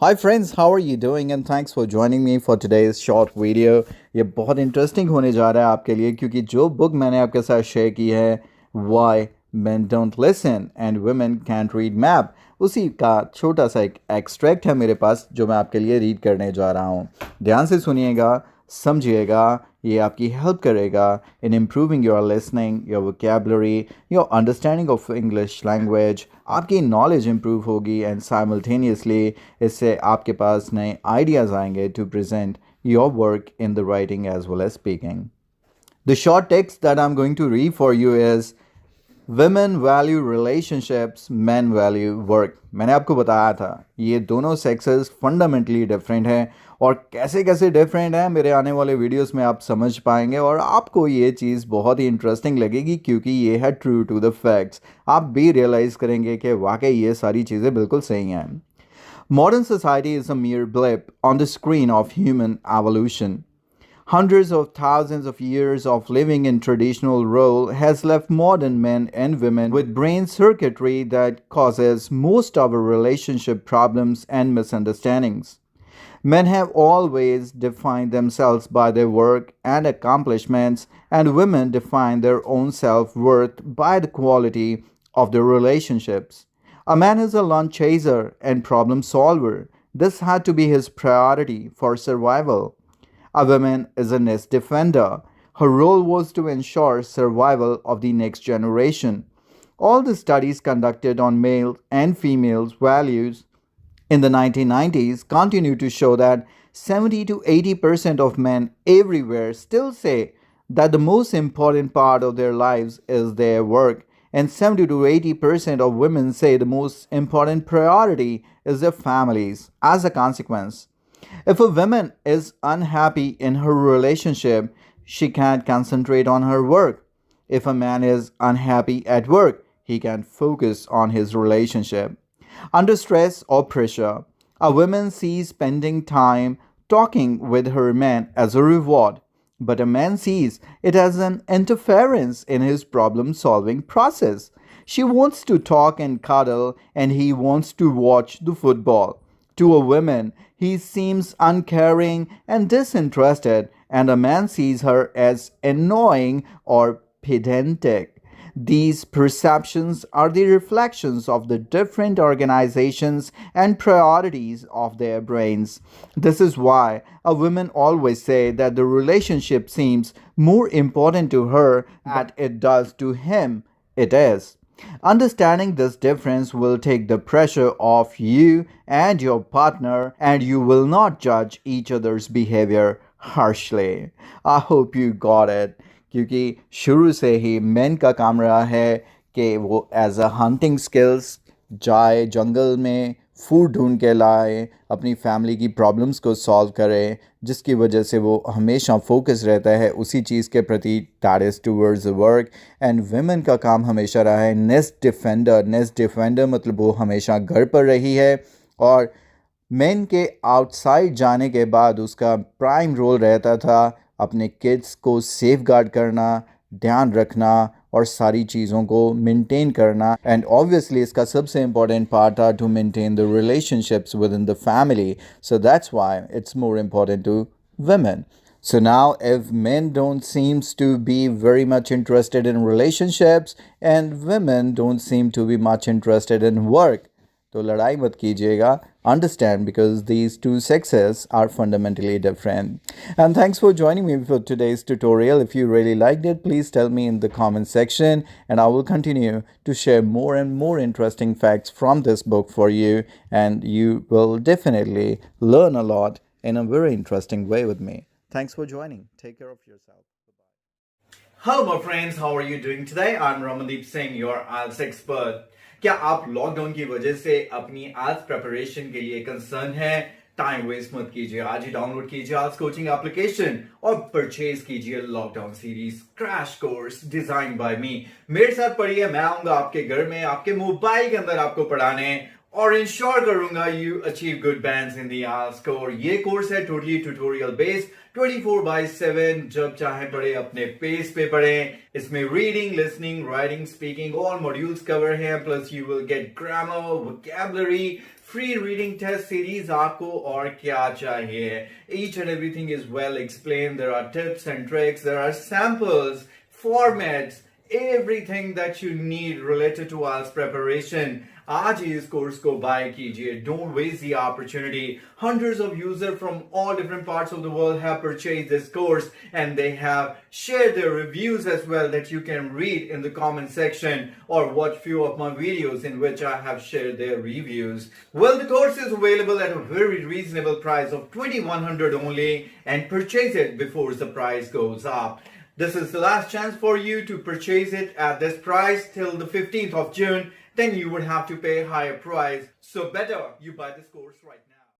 Hi friends, how are you doing and thanks for joining me for today's short video। ये बहुत interesting होने जा रहा है आपके लिए क्योंकि जो बुक मैंने आपके साथ शेयर की है Why Men Don't Listen and Women Can't Read Map, उसी का छोटा सा एक एक्सट्रैक्ट है मेरे पास जो मैं आपके लिए रीड करने जा रहा हूँ। ध्यान से सुनिएगा, समझिएगा, ये आपकी हेल्प करेगा in improving your listening, your vocabulary, your understanding of English language. आपकी नॉलेज इम्प्रूव होगी एंड साइमल्टेनियसली इससे आपके पास नए आइडियाज़ आएंगे to present your work in the writing as well as speaking. The short text that I'm going to read for you is Women value relationships, men value work। मैंने आपको बताया था ये दोनों सेक्सेस फंडामेंटली डिफरेंट हैं और कैसे कैसे डिफरेंट हैं मेरे आने वाले वीडियोस में आप समझ पाएंगे और आपको ये चीज़ बहुत ही इंटरेस्टिंग लगेगी क्योंकि ये है ट्रू टू द फैक्ट्स। आप भी रियलाइज़ करेंगे कि वाकई ये सारी चीज़ें बिल्कुल सही हैं। Modern society is a mere blip on the screen of human evolution. Hundreds of thousands of years of living in traditional role has left modern men and women with brain circuitry that causes most of our relationship problems and misunderstandings. Men have always defined themselves by their work and accomplishments, and women define their own self-worth by the quality of their relationships. A man is a lunch chaser and problem solver. This had to be his priority for survival. A woman is a nest defender. Her role was to ensure survival of the next generation. All the studies conducted on male and female values in the 1990s continue to show that 70 to 80% of men everywhere still say that the most important part of their lives is their work, and 70 to 80% of women say the most important priority is their families. As a consequence, if a woman is unhappy in her relationship, she can't concentrate on her work. If a man is unhappy at work, he can't focus on his relationship. Under stress or pressure, a woman sees spending time talking with her man as a reward, but a man sees it as an interference in his problem-solving process. She wants to talk and cuddle, and he wants to watch the football. To a woman, he seems uncaring and disinterested, and a man sees her as annoying or pedantic. These perceptions are the reflections of the different organizations and priorities of their brains. This is why a woman always say that the relationship seems more important to her than it does to him. It is. Understanding this difference will take the pressure off you and your partner, and you will not judge each other's behavior harshly. I hope you got it. क्योंकि शुरू से ही main का काम रहा है कि वो as a hunting skills जाए, जंगल में फूड ढूंढ के लाए, अपनी फैमिली की प्रॉब्लम्स को सॉल्व करे, जिसकी वजह से वो हमेशा फोकस रहता है उसी चीज़ के प्रति, that is towards the work. And women का काम हमेशा रहा है नेस्ट डिफेंडर। नेस्ट डिफेंडर मतलब वो हमेशा घर पर रही है और मेन के आउटसाइड जाने के बाद उसका प्राइम रोल रहता था अपने किड्स को सेफ गार्ड करना, ध्यान रखना और सारी चीज़ों को मेंटेन करना। एंड ऑब्वियसली इसका सबसे इम्पॉर्टेंट पार्ट था to maintain the relationships within the family, so that's why it's more important to women. So now if men don't seems to be very much interested in relationships and women don't seem to be much interested in work, तो लड़ाई मत कीजिएगा, understand because these two sexes are fundamentally different. And thanks for joining me for today's tutorial. If you really liked it, please tell me in the comment section and I will continue to share more and more interesting facts from this book for you, and you will definitely learn a lot in a very interesting way with me. Thanks for joining. Take care of yourself. Bye-bye. Hello my friends, how are you doing today? I'm Ramandeep Singh, your IELTS expert. क्या आप lockdown की वजह से अपनी IELTS preparation के लिए concern है? Time waste मत कीजिए, आज ही डाउनलोड कीजिए IELTS कोचिंग एप्लीकेशन और परचेज कीजिए lockdown series crash course design by me. मेरे साथ पढ़िए, मैं आऊंगा आपके घर में, आपके मोबाइल के अंदर आपको पढ़ाने और इंश्योर करूंगा you achieve good bands in the IELTS score. ये कोर्स है टोटली ट्यूटोरियल बेस्ड 24/7, जब चाहे पढ़े अपने पेस पे पढ़ें। इसमें reading, listening, writing, speaking all modules cover हैं, plus you will get grammar, vocabulary, free reading test series. आपको और क्या चाहिए? Each and everything is well explained. There are tips and tricks, there are samples, formats, everything that you need related to IELTS preparation. आज ही इस course को bye कीजिए. Don't waste the opportunity. Hundreds of users from all different parts of the world have purchased this course and they have shared their reviews as well that you can read in the comment section or watch few of my videos in which I have shared their reviews. Well, the course is available at a very reasonable price of $2,100 only, and purchase it before the price goes up. This is the last chance for you to purchase it at this price till the 15th of June. Then you would have to pay a higher price. So better you buy this course right now.